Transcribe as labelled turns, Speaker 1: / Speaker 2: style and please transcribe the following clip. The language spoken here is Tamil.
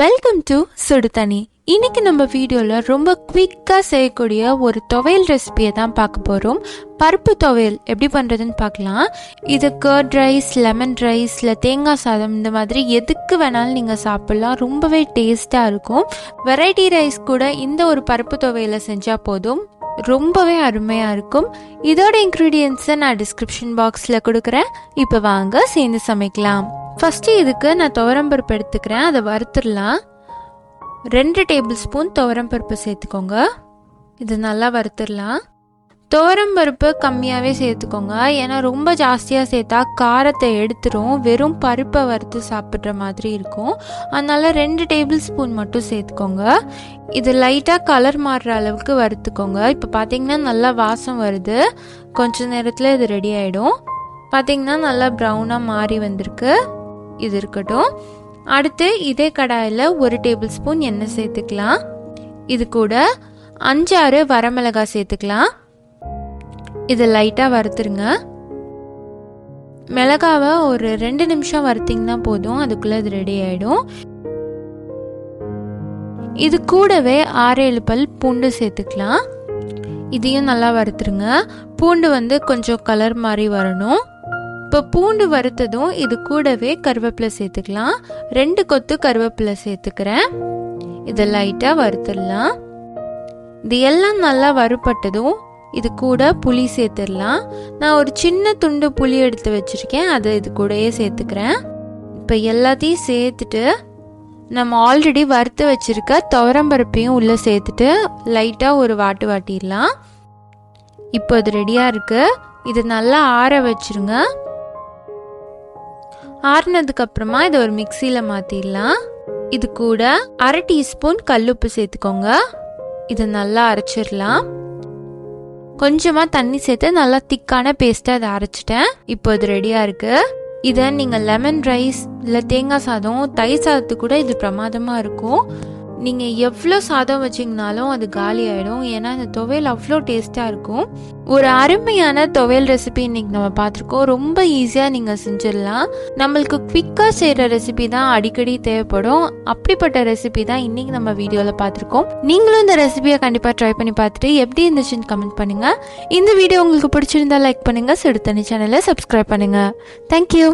Speaker 1: வெல்கம் டு சுடு தண்ணி. இன்னைக்கு நம்ம வீடியோவில் ரொம்ப குவிக்காக செய்யக்கூடிய ஒரு துவையல் ரெசிபியை தான் பார்க்க போகிறோம். பருப்பு துவையல் எப்படி பண்ணுறதுன்னு பார்க்கலாம். இது கர்ட் ரைஸ், லெமன் ரைஸ், இல்லை தேங்காய் சாதம் இந்த மாதிரி எதுக்கு வேணாலும் நீங்கள் சாப்பிட்லாம். ரொம்பவே டேஸ்ட்டாக இருக்கும். வெரைட்டி ரைஸ் கூட இந்த ஒரு பருப்பு துவையலை செஞ்சால் போதும், ரொம்பவே அருமையாக இருக்கும். இதோட இன்க்ரீடியன்ஸை நான் டிஸ்கிரிப்ஷன் பாக்ஸில் கொடுக்குறேன். இப்போ வாங்க சேர்ந்து சமைக்கலாம். ஃபஸ்ட்டு இதுக்கு நான் துவரம்பருப்பு எடுத்துக்கிறேன், அதை வறுத்துடலாம். 2 டேபிள் ஸ்பூன் துவரம்பருப்பு சேர்த்துக்கோங்க. இது நல்லா வறுத்துடலாம். துவரம்பருப்பு கம்மியாகவே சேர்த்துக்கோங்க, ஏன்னா ரொம்ப ஜாஸ்தியாக சேர்த்தா காரத்தை எடுத்துரும், வெறும் பருப்பை வறுத்து சாப்பிட்ற மாதிரி இருக்கும். அதனால் 2 டேபிள் ஸ்பூன் மட்டும் சேர்த்துக்கோங்க. இது லைட்டாக கலர் மாறுற அளவுக்கு வறுத்துக்கோங்க. இப்போ பார்த்தீங்கன்னா நல்லா வாசம் வருது. கொஞ்ச நேரத்தில் இது ரெடி ஆகிடும். பார்த்தீங்கன்னா நல்லா ப்ரௌனாக மாறி வந்திருக்கு. இது இருக்கட்டும். அடுத்து இதே கடாயில் 1 டேபிள் ஸ்பூன் எண்ணெய் சேர்த்துக்கலாம். இது கூட 5-6 வரமிளகாய் சேர்த்துக்கலாம். இதை லைட்டாக வறுத்துருங்க. மிளகாவை ஒரு 2 நிமிஷம் வறுத்திங்கன்னா போதும், அதுக்குள்ளே இது ரெடி ஆகிடும். இது கூடவே 6-7 பல் பூண்டு சேர்த்துக்கலாம். இதையும் நல்லா வறுத்துருங்க. பூண்டு கொஞ்சம் கலர் மாதிரி வரணும். இப்போ பூண்டு வறுத்ததும் இது கூடவே கருவேப்பிலை சேர்த்துக்கலாம். 2 கொத்து கருவேப்பிலை சேர்த்துக்கிறேன். இதை லைட்டாக வறுத்துடலாம். இது எல்லாம் நல்லா வறுப்பட்டதும் இது கூட புளி சேர்த்துடலாம். நான் ஒரு சின்ன துண்டு புளி எடுத்து வச்சுருக்கேன், அதை இது கூடயே சேர்த்துக்கிறேன். இப்போ எல்லாத்தையும் சேர்த்துட்டு நம்ம ஆல்ரெடி வறுத்து வச்சுருக்க துவரம்பருப்பையும் உள்ளே சேர்த்துட்டு லைட்டாக ஒரு வாட்டிடலாம். இப்போ இது ரெடியாக இருக்குது. இது நல்லா ஆற வச்சுருங்க. ஆறுனதுக்கு அப்புறமா இதை ஒரு மிக்சியில் மாற்றிடலாம். இது கூட 1/2 டீஸ்பூன் கல்லுப்பு சேர்த்துக்கோங்க. இதை நல்லா அரைச்சிடலாம். கொஞ்சமாக தண்ணி சேர்த்து நல்லா திக்கான பேஸ்ட்டை அதை அரைச்சிட்டேன். இப்போ இது ரெடியாக இருக்குது. இதை நீங்கள் லெமன் ரைஸ், இல்லை தேங்காய் சாதம், தயிர் சாதத்துக்கு கூட இது பிரமாதமாக இருக்கும். நீங்கள் எவ்வளோ சாதம் வச்சிங்கனாலும் அது காலி ஆகிடும், ஏன்னா இந்த துவையல் அவ்வளோ டேஸ்ட்டாக இருக்கும். ஒரு அருமையான துவையல் ரெசிபி இன்றைக்கி நம்ம பார்த்துருக்கோம். ரொம்ப ஈஸியாக நீங்கள் செஞ்சிடலாம். நம்மளுக்கு குவிக்காக செய்கிற ரெசிபி தான் அடிக்கடி தேவைப்படும். அப்படிப்பட்ட ரெசிபி தான் இன்றைக்கி நம்ம வீடியோவில் பார்த்துருக்கோம். நீங்களும் இந்த ரெசிபியை கண்டிப்பாக ட்ரை பண்ணி பார்த்துட்டு எப்படி இருந்துச்சுன்னு கமெண்ட் பண்ணுங்கள். இந்த வீடியோ உங்களுக்கு பிடிச்சிருந்தா லைக் பண்ணுங்கள். சுடு தண்ணி சேனலை சப்ஸ்கிரைப் பண்ணுங்கள். தேங்க்யூ.